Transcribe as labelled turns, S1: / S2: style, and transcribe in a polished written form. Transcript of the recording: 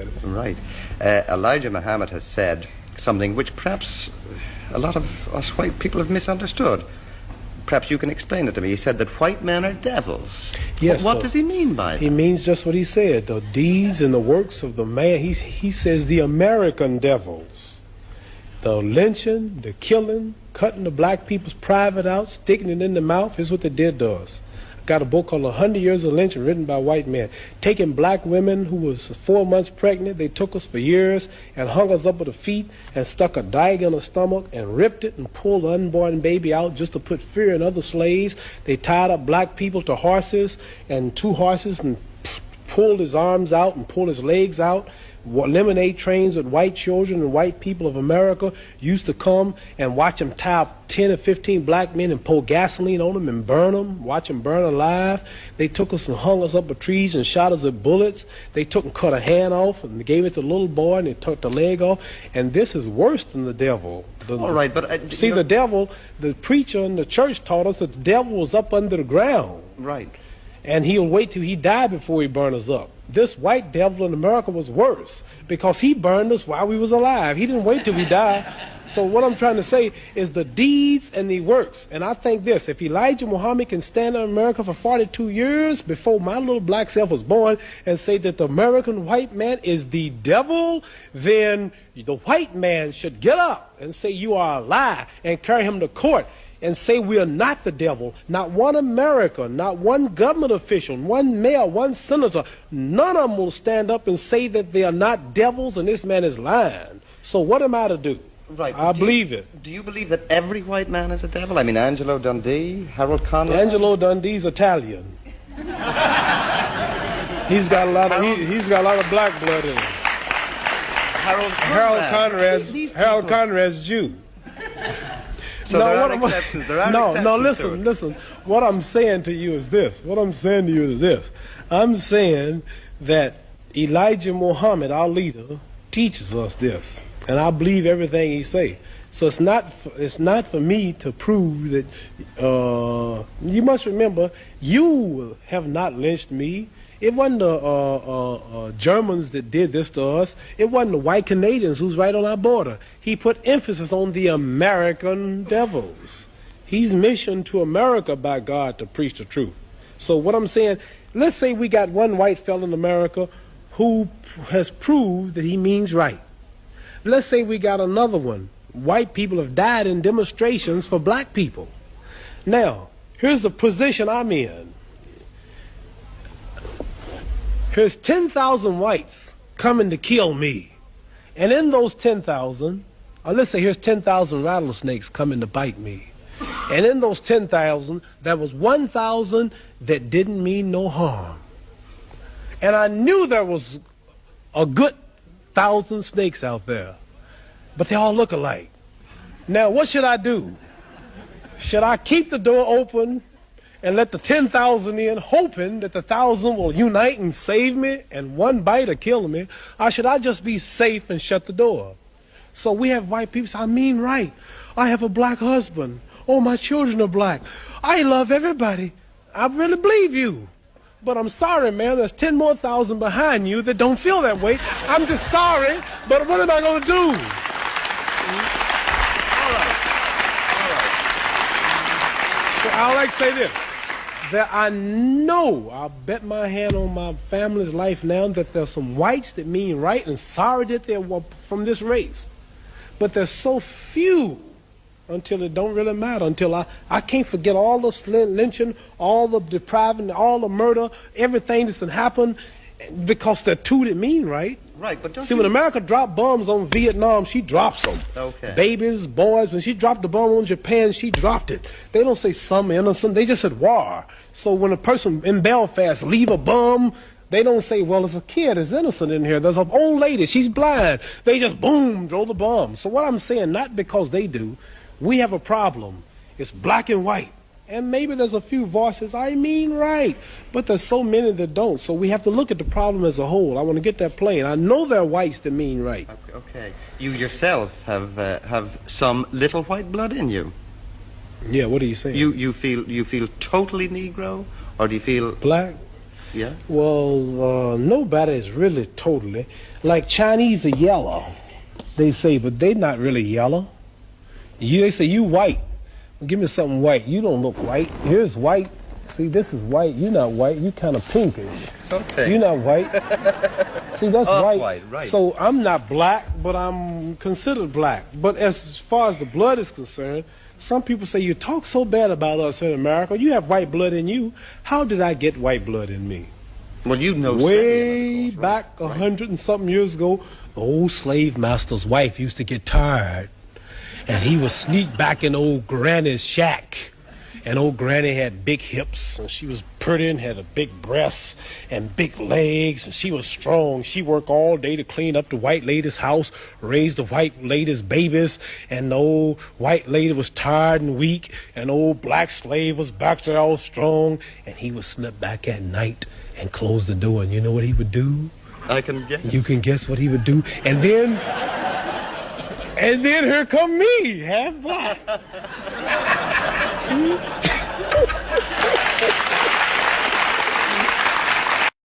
S1: at it.
S2: Right. Elijah Muhammad has said something which perhaps a lot of us white people have misunderstood. Perhaps you can explain it to me. He said that white men are devils.
S1: Yes.
S2: What does he mean by that?
S1: He means just what he said, the deeds and the works of the man. He says the American devils. The lynching, the killing, cutting the black people's private out, sticking it in the mouth is what they did to us. Got a book called 100 Years of Lynching written by white men. Taking black women who was 4 months pregnant, they took us for years and hung us up with the feet and stuck a dagger in the stomach and ripped it and pulled the unborn baby out just to put fear in other slaves. They tied up black people to horses and 2 horses and pulled his arms out and pulled his legs out. Lemonade trains with white children and white people of America used to come and watch them tie up 10 or 15 black men and pour gasoline on them and burn them, watch them burn alive. They took us and hung us up with trees and shot us with bullets. They took and cut a hand off and gave it to the little boy and they took the leg off. And this is worse than the devil.
S2: All right, but...
S1: see, the devil, the preacher in the church taught us that the devil was up under the ground.
S2: Right.
S1: And he'll wait till he died before he burn us up. This white devil in America was worse because he burned us while we was alive. He didn't wait till we died. So what I'm trying to say is the deeds and the works. And I think this, if Elijah Muhammad can stand in America for 42 years before my little black self was born and say that the American white man is the devil, then the white man should get up and say you are a lie and carry him to court and say we are not the devil. Not one American, not one government official, one mayor, one senator, none of them will stand up and say that they are not devils and this man is lying. So what am I to do?
S2: Right.
S1: I believe it.
S2: Do you believe that every white man is a devil? I mean, Angelo Dundee, Harold Conrad?
S1: Angelo Dundee's Italian. He's got a lot of black blood in him. Harold Conrad's Jew.
S2: So there are exceptions.
S1: Listen. What I'm saying to you is this. I'm saying that Elijah Muhammad, our leader, teaches us this. And I believe everything he say. So it's not for me to prove that. You must remember, you have not lynched me. It wasn't the Germans that did this to us. It wasn't the white Canadians who's right on our border. He put emphasis on the American devils. He's missioned to America by God to preach the truth. So what I'm saying, let's say we got one white fellow in America who has proved that he means right. Let's say we got another one. White people have died in demonstrations for black people. Now, here's the position I'm in. Here's 10,000 whites coming to kill me. And in those 10,000, or let's say here's 10,000 rattlesnakes coming to bite me. And in those 10,000, there was 1,000 that didn't mean no harm. And I knew there was a good 1,000 snakes out there. But they all look alike. Now, what should I do? Should I keep the door open and let the 10,000 in, hoping that the 1,000 will unite and save me and one bite will kill me? Or should I just be safe and shut the door? So we have white people say, I mean right. I have a black husband. Oh, my children are black. I love everybody. I really believe you. But I'm sorry, man, there's 10 more thousand behind you that don't feel that way. I'm just sorry, but what am I going to do? So I like to say this, that I know, I'll bet my hand on my family's life now, that there's some whites that mean right and sorry that they're from this race. But there's so few until it don't really matter, until I can't forget all the lynching, all the depriving, all the murder, everything that's happened, because there are two that mean right.
S2: Right, but don't
S1: see, when America dropped bombs on Vietnam, she drops them.
S2: Okay.
S1: Babies, boys, when she dropped the bomb on Japan, she dropped it. They don't say some innocent, they just said war. So when a person in Belfast leave a bomb, they don't say, well, there's a kid that's innocent in here. There's an old lady, she's blind. They just, boom, throw the bomb. So what I'm saying, not because they do, we have a problem. It's black and white. And maybe there's a few voices, I mean right, but there's so many that don't. So we have to look at the problem as a whole. I want to get that plain. I know there are whites that mean right.
S2: Okay. You yourself have some little white blood in you.
S1: Yeah, what are you saying?
S2: You feel totally Negro, or do you feel
S1: black?
S2: Yeah?
S1: Well, nobody is really totally. Like Chinese are yellow, they say, but they're not really yellow. They say, you white. Well, give me something white. You don't look white. Here's white. See, this is white. You're not white. You're kind of pinkish.
S2: Okay.
S1: You're not white. See, that's white.
S2: White, right.
S1: So I'm not black, but I'm considered black. But as far as the blood is concerned, some people say, you talk so bad about us in America. You have white blood in you. How did I get white blood in me?
S2: Well, you know,
S1: Way
S2: course,
S1: back 100 and something years ago, the old slave master's wife used to get tired, and he would sneak back in old Granny's shack. And old Granny had big hips, and she was pretty and had a big breasts and big legs, and she was strong. She worked all day to clean up the white lady's house, raise the white lady's babies, and the old white lady was tired and weak, and old black slave was back there all strong, and he would slip back at night and close the door, and you know what he would do?
S2: I can guess.
S1: You can guess what he would do, and then here come me, half black. See?